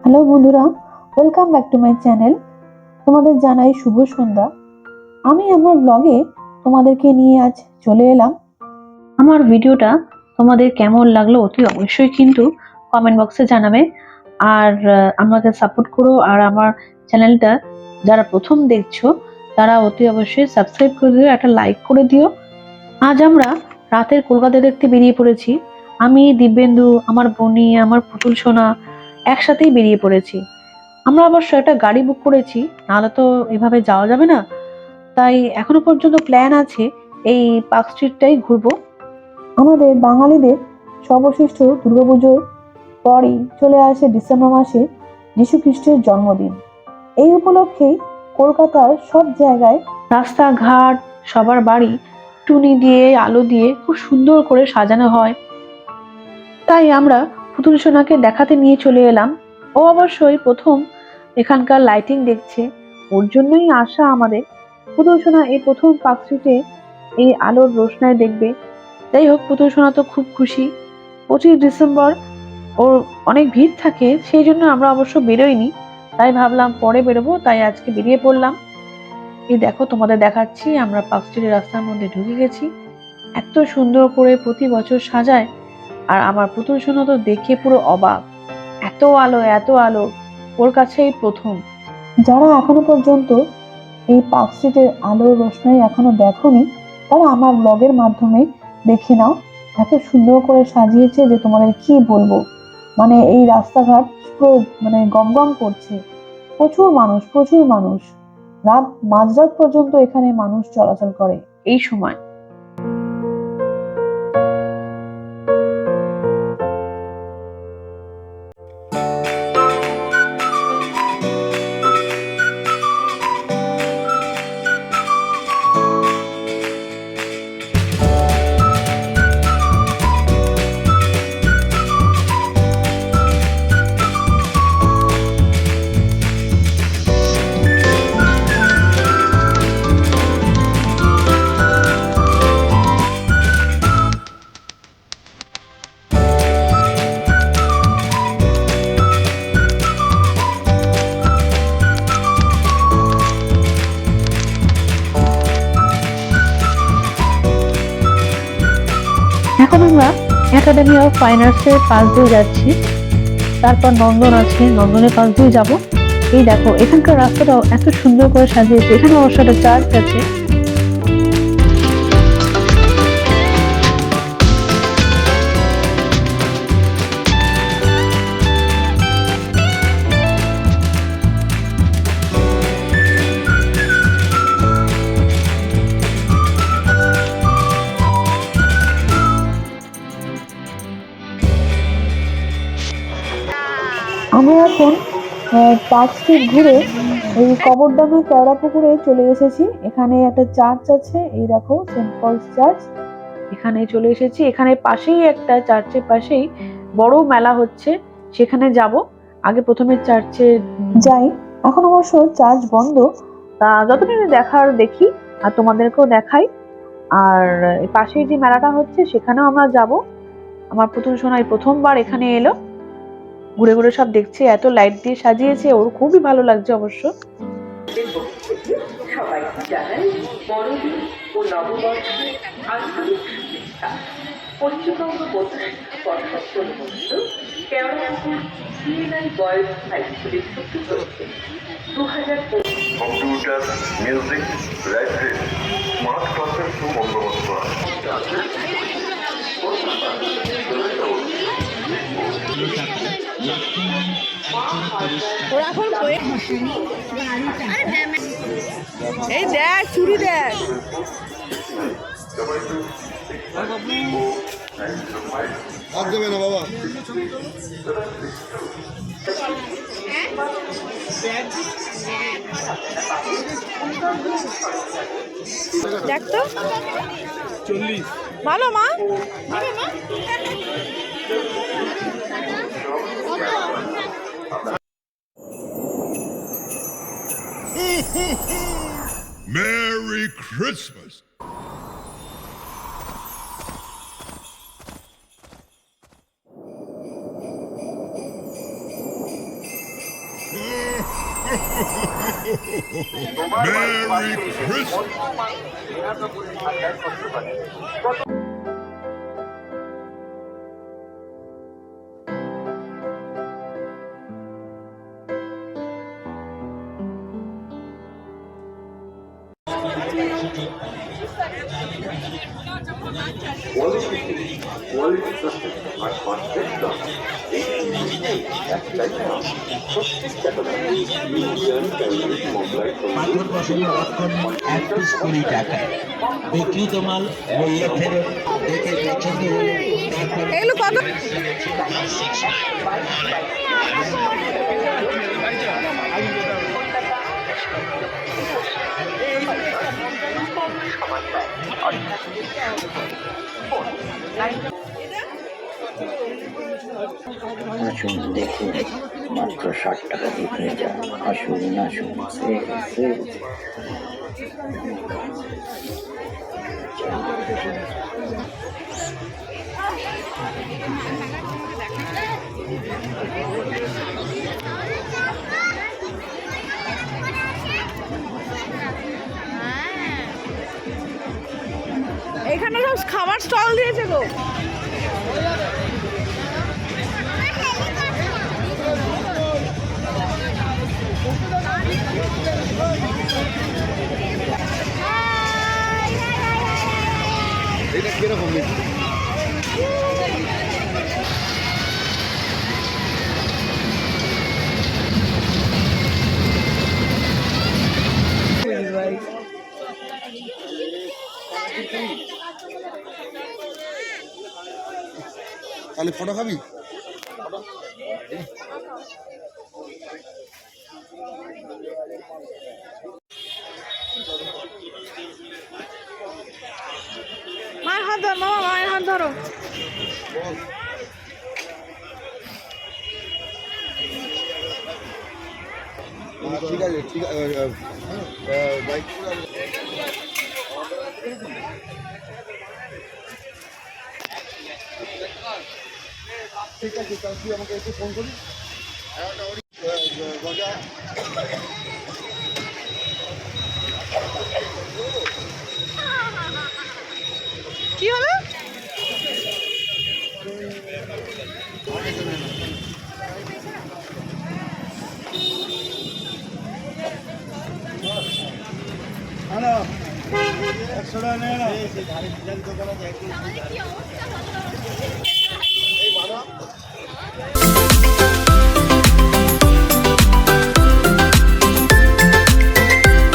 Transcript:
Hello বন্ধুরা, welcome back to my channel. তোমাদের জানাই শুভ সন্ধ্যা। আমি আমার ব্লগে তোমাদেরকে নিয়ে আজ চলে এলাম। আমার ভিডিওটা তোমাদের কেমন লাগলো অতি অবশ্যই কিন্তু কমেন্ট বক্সে জানাবে। আর আমাকে সাপোর্ট করো। আর আমার চ্যানেলটা যারা প্রথম দেখছো তারা অতি অবশ্যই সাবস্ক্রাইব করে দিও, একটা লাইক করে দিও। আজ আমরা রাতের কলকাতা দেখতে বেরিয়ে পড়েছি। আমি, দিব্যেন্দু, আমার বনি, আমার পুতুল সোনা একসাথেই বেরিয়ে পড়েছি। আমরা অবশ্য একটা গাড়ি বুক করেছি, নাহলে তো এভাবে যাওয়া যাবে না। তাই এখনো পর্যন্ত প্ল্যান আছে এই পার্ক স্ট্রিটটাই ঘুরবো। আমাদের বাঙালিদের সর্বশ্রেষ্ঠ দুর্গাপুজোর পরই চলে আসে ডিসেম্বর মাসে যীশু খ্রিস্টের জন্মদিন। এই উপলক্ষেই কলকাতার সব জায়গায় রাস্তাঘাট, সবার বাড়ি টুনি দিয়ে, আলো দিয়ে খুব সুন্দর করে সাজানো হয়। তাই আমরা পুতুল সোনাকে দেখাতে নিয়ে চলে এলাম। ও অবশ্যই প্রথম এখানকার লাইটিং দেখছে, ওর জন্যই আসা আমাদের। পুতুল সোনা এই প্রথম পার্ক স্ট্রিটে এই আলোর রোশনাই দেখবে। যাই হোক, পুতুল সোনা তো খুব খুশি। 25 ডিসেম্বর ওর অনেক ভিড় থাকে, সেই জন্য আমরা অবশ্য বেরোইনি। তাই ভাবলাম পরে বেরোবো, তাই আজকে বেরিয়ে পড়লাম। এই দেখো, তোমাদের দেখাচ্ছি আমরা পার্ক স্ট্রিটের রাস্তার মধ্যে ঢুকে গেছি। এত সুন্দর করে প্রতি বছর সাজায়। আর আমার পুতুল সোনা তো দেখে পুরো অবাক। এত আলো, এত আলো, ওর কাছেই প্রথম। যারা এখনো পর্যন্ত এই পার্ক স্ট্রিটের আলোর রোশনাই এখনো দেখোনি, তারা আমার ব্লগের মাধ্যমে দেখে নাও। এত সুন্দর করে সাজিয়েছে যে তোমাদের কি বলবো। মানে এই রাস্তাঘাট পুরো গমগম করছে। প্রচুর মানুষ, প্রচুর মানুষ। রাত মাঝরাত পর্যন্ত এখানে মানুষ চলাচল করে এই সময়। এখন আমরা একাডেমি অফ ফাইন আর্টসের পাশ দিয়ে যাচ্ছি, তারপর নন্দন আছে, নন্দনের পাশ দিয়ে যাব। এই দেখো, এখানকার রাস্তাটাও এত সুন্দর করে সাজিয়েছে। এখানে অবশ্য একটা চার্চ আছে। আমরা এখন পার্ক স্ট্রিট ঘুরে এই কবরডাঙ্গা কেওড়া পুকুরে চলে এসেছি। এখানে একটা চার্চ আছে, এই দেখো, সেন্ট পলস চার্চ। এখানে চলে এসেছি। এখানে পাশেই একটা চার্চের পাশেই বড় মেলা হচ্ছে, সেখানে যাব। আগে প্রথমে চার্চে যাই। এখন অবশ্য চার্চ বন্ধ। তা যতদিন দেখার দেখি, আর তোমাদেরকেও দেখাই। আর পাশেই যে মেলাটা হচ্ছে সেখানেও আমরা যাব। আমার পুতুল সোনাই প্রথমবার এখানে এলো, ঘুরে ঘুরে সব দেখছে। এত লাইট দিয়ে সাজিয়েছে, ওর খুবই ভালো লাগছে অবশ্য। সবাইকে জানাই বড়দিন ও নববর্ষের আন্তরিক শুভেচ্ছা। পশ্চিমবঙ্গ মধ্যশিক্ষা পর্ষদ অনুমোদিত কেওড়াপুকুর সিএনআই বয়েজ হাই স্কুলের ছুটি চলছে 2025। কম্পিউটার, মিউজিক, লাইব্রেরি, স্মার্ট ক্লাসের সুবন্দোবস্ত আছে। এই দেখ, চুরি দেখ। হাত দেবে না বাবা। দেখ তো, 40 ভালো মা। Merry Christmas. Merry Christmas. পাথর বসানো রক্ষণ 1 পিস 20 টাকা। বিক্রিত মাল মূল্য ফেরত দেখে পছন্দ হলে তারপর এগুলো কত? আসুন দেখুন, মাত্র 60 টাকা দিয়ে পেয়ে যান। আসুন আসুন, এখানে সব খাবার স্টল দিয়েছে গো। এটা কিরকম দেখি? তাহলে ফটো খাবি? মায়ের হাত ধর মামা, মায়ের হাত ধরো। ঠিক আছে, ঠিক আছে। বাইক ঠিক আছে, তাহলে তুই আমাকে একটু ফোন করিস। গজা কি হলো? একশো টাকা নেয় না।